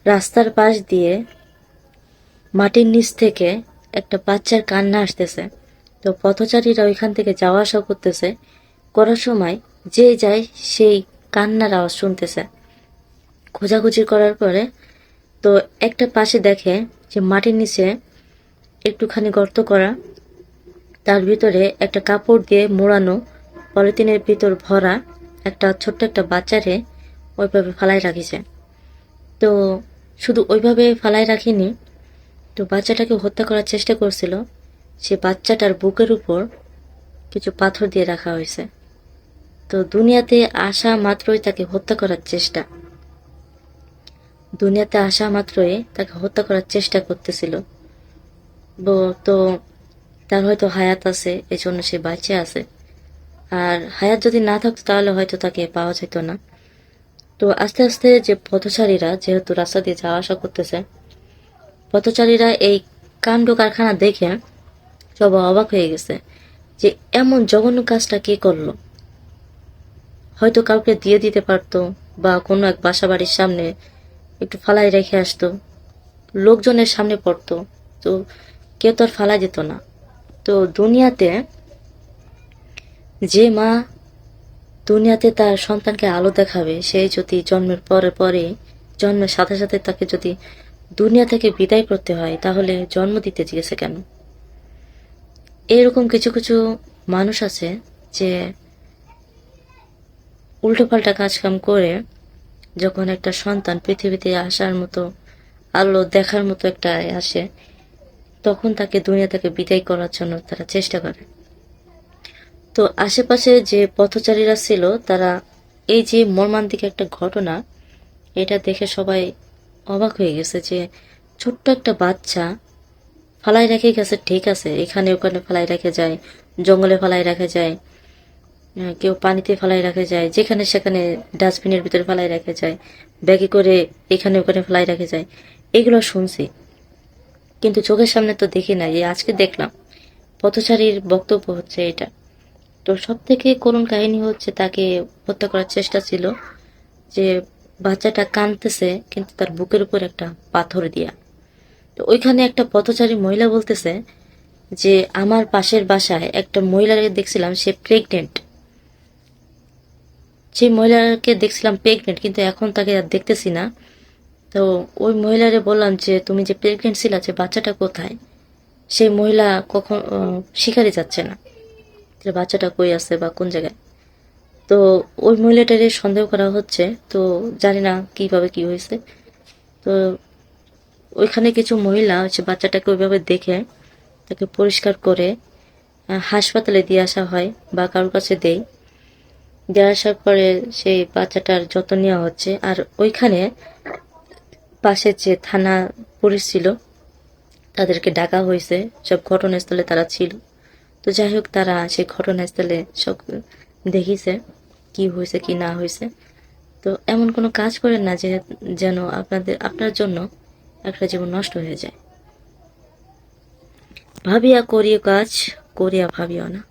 রাস্তার পাশ দিয়ে মাটির নিচ থেকে একটা বাচ্চার কান্না আসতেছে। তো পথচারীরা ওইখান থেকে যাওয়া আসা করতেছে, করার সময় যে যায় সেই কান্নার আওয়াজ শুনতেছে। খোঁজাখুঁজি করার পরে তো একটা পাশে দেখে যে মাটির নিচে একটুখানি গর্ত করা, তার ভিতরে একটা কাপড় দিয়ে মোড়ানো, পলিথিনের ভিতর ভরা একটা ছোট্ট একটা বাচ্চারে ওইভাবে ফালাই রাখিছে। তো শুধু ওইভাবে ফালাই রাখিনি, তো বাচ্চাটাকে হত্যা করার চেষ্টা করছিল। সে বাচ্চাটার বুকের উপর কিছু পাথর দিয়ে রাখা হয়েছে। তো দুনিয়াতে আসা মাত্রই তাকে হত্যা করার চেষ্টা, দুনিয়াতে আসা মাত্রই তাকে হত্যা করার চেষ্টা করতেছিল। তো তার হয়তো হায়াত আছে, এজন্য সে বাঁচে আছে। আর হায়াত যদি না থাকতো তাহলে হয়তো তাকে পাওয়া যেত না। তো আস্তে আস্তে যে পথচারীরা যেহেতু রাস্তা দিয়ে যাওয়া আসা করতেছে, পথচারীরা এই কাণ্ড কারখানা দেখে সব অবাক হয়ে গেছে যে এমন জঘন্য কাজটা কে করলো। হয়তো কাউকে দিয়ে দিতে পারতো, বা কোনো এক বাসা বাড়ির সামনে একটু ফালাই রেখে আসতো, লোকজনের সামনে পড়তো, তো কেউ তো আর ফালাই যেত না। তো দুনিয়াতে তার সন্তানকে আলো দেখাবে, সে যদি জন্মের পরে পরে, জন্মের সাথে সাথে তাকে যদি দুনিয়া থেকে বিদায় করতে হয়, তাহলে জন্ম দিতে গিয়েছে কেন? এরকম কিছু কিছু মানুষ আছে যে উল্টোপাল্টা কাজকাম করে যখন একটা সন্তান পৃথিবীতে আসার মতো, আলো দেখার মতো একটা আসে, তখন তাকে দুনিয়া থেকে বিদায় করার জন্য তারা চেষ্টা করে। তো আশেপাশে যে পথচারীরা ছিল তারা এই যে মর্মান্তিক একটা ঘটনা, এটা দেখে সবাই অবাক হয়ে গেছে যে ছোট্ট একটা বাচ্চা ফালাই রেখে গেছে। ঠিক আছে, এখানে ওখানে ফালাই রেখে যায়, জঙ্গলে ফালাই রাখা যায়, কেউ পানিতে ফালাই রাখা যায়, যেখানে সেখানে ডাস্টবিনের ভিতরে ফালাই রাখা যায়, ব্যাগে করে এখানে ওখানে ফালাই রাখা যায়, এগুলো শুনছি। কিন্তু চোখের সামনে তো দেখি না, এই আজকে দেখলাম। পথচারীর বক্তব্য হচ্ছে এটা। তো সব থেকে করুণ কাহিনী হচ্ছে তাকে হত্যা করার চেষ্টা ছিল যে বাচ্চাটা কাঁদতেছে কিন্তু তার বুকের উপর একটা পাথর দিয়া। তো ওইখানে একটা পথচারী মহিলা বলতেছে যে আমার পাশের বাসায় একটা মহিলাকে দেখছিলাম, সে প্রেগনেন্ট। সেই মহিলাকে দেখছিলাম প্রেগনেন্ট, কিন্তু এখন তাকে আর দেখতেছি না। তো ওই মহিলারে বললাম যে তুমি যে প্রেগনেন্ট ছিল, যে বাচ্চাটা কোথায়? সেই মহিলা কখন শিকারে যাচ্ছে না যে বাচ্চাটা কই আছে বা কোন জায়গায়। তো ওই মহিলাটারে সন্দেহ করা হচ্ছে। তো জানি না কিভাবে কি হয়েছে। তো ওইখানে কিছু মহিলা হচ্ছে বাচ্চাটাকে ওইভাবে দেখে তাকে পরিষ্কার করে হাসপাতালে দিয়ে আসা হয় বা কারোর কাছে দিয়ে আসার পরে সেই বাচ্চাটার যত্ন নেওয়া হচ্ছে। আর ওইখানে পাশে যে থানা পুলিশ ছিল তাদেরকে ডাকা হয়েছে, সব ঘটনাস্থলে তারা ছিল। তো যাই হোক, তারা সেই ঘটনাস্থলে সব দেখিছে কি হয়েছে কি না হয়েছে। তো এমন কোনো কাজ করেন না যে যেন আপনার জন্য একটা জীবন নষ্ট হয়ে যায়। ভাবিয়া করিও কাজ, করিয়া ভাবিও না।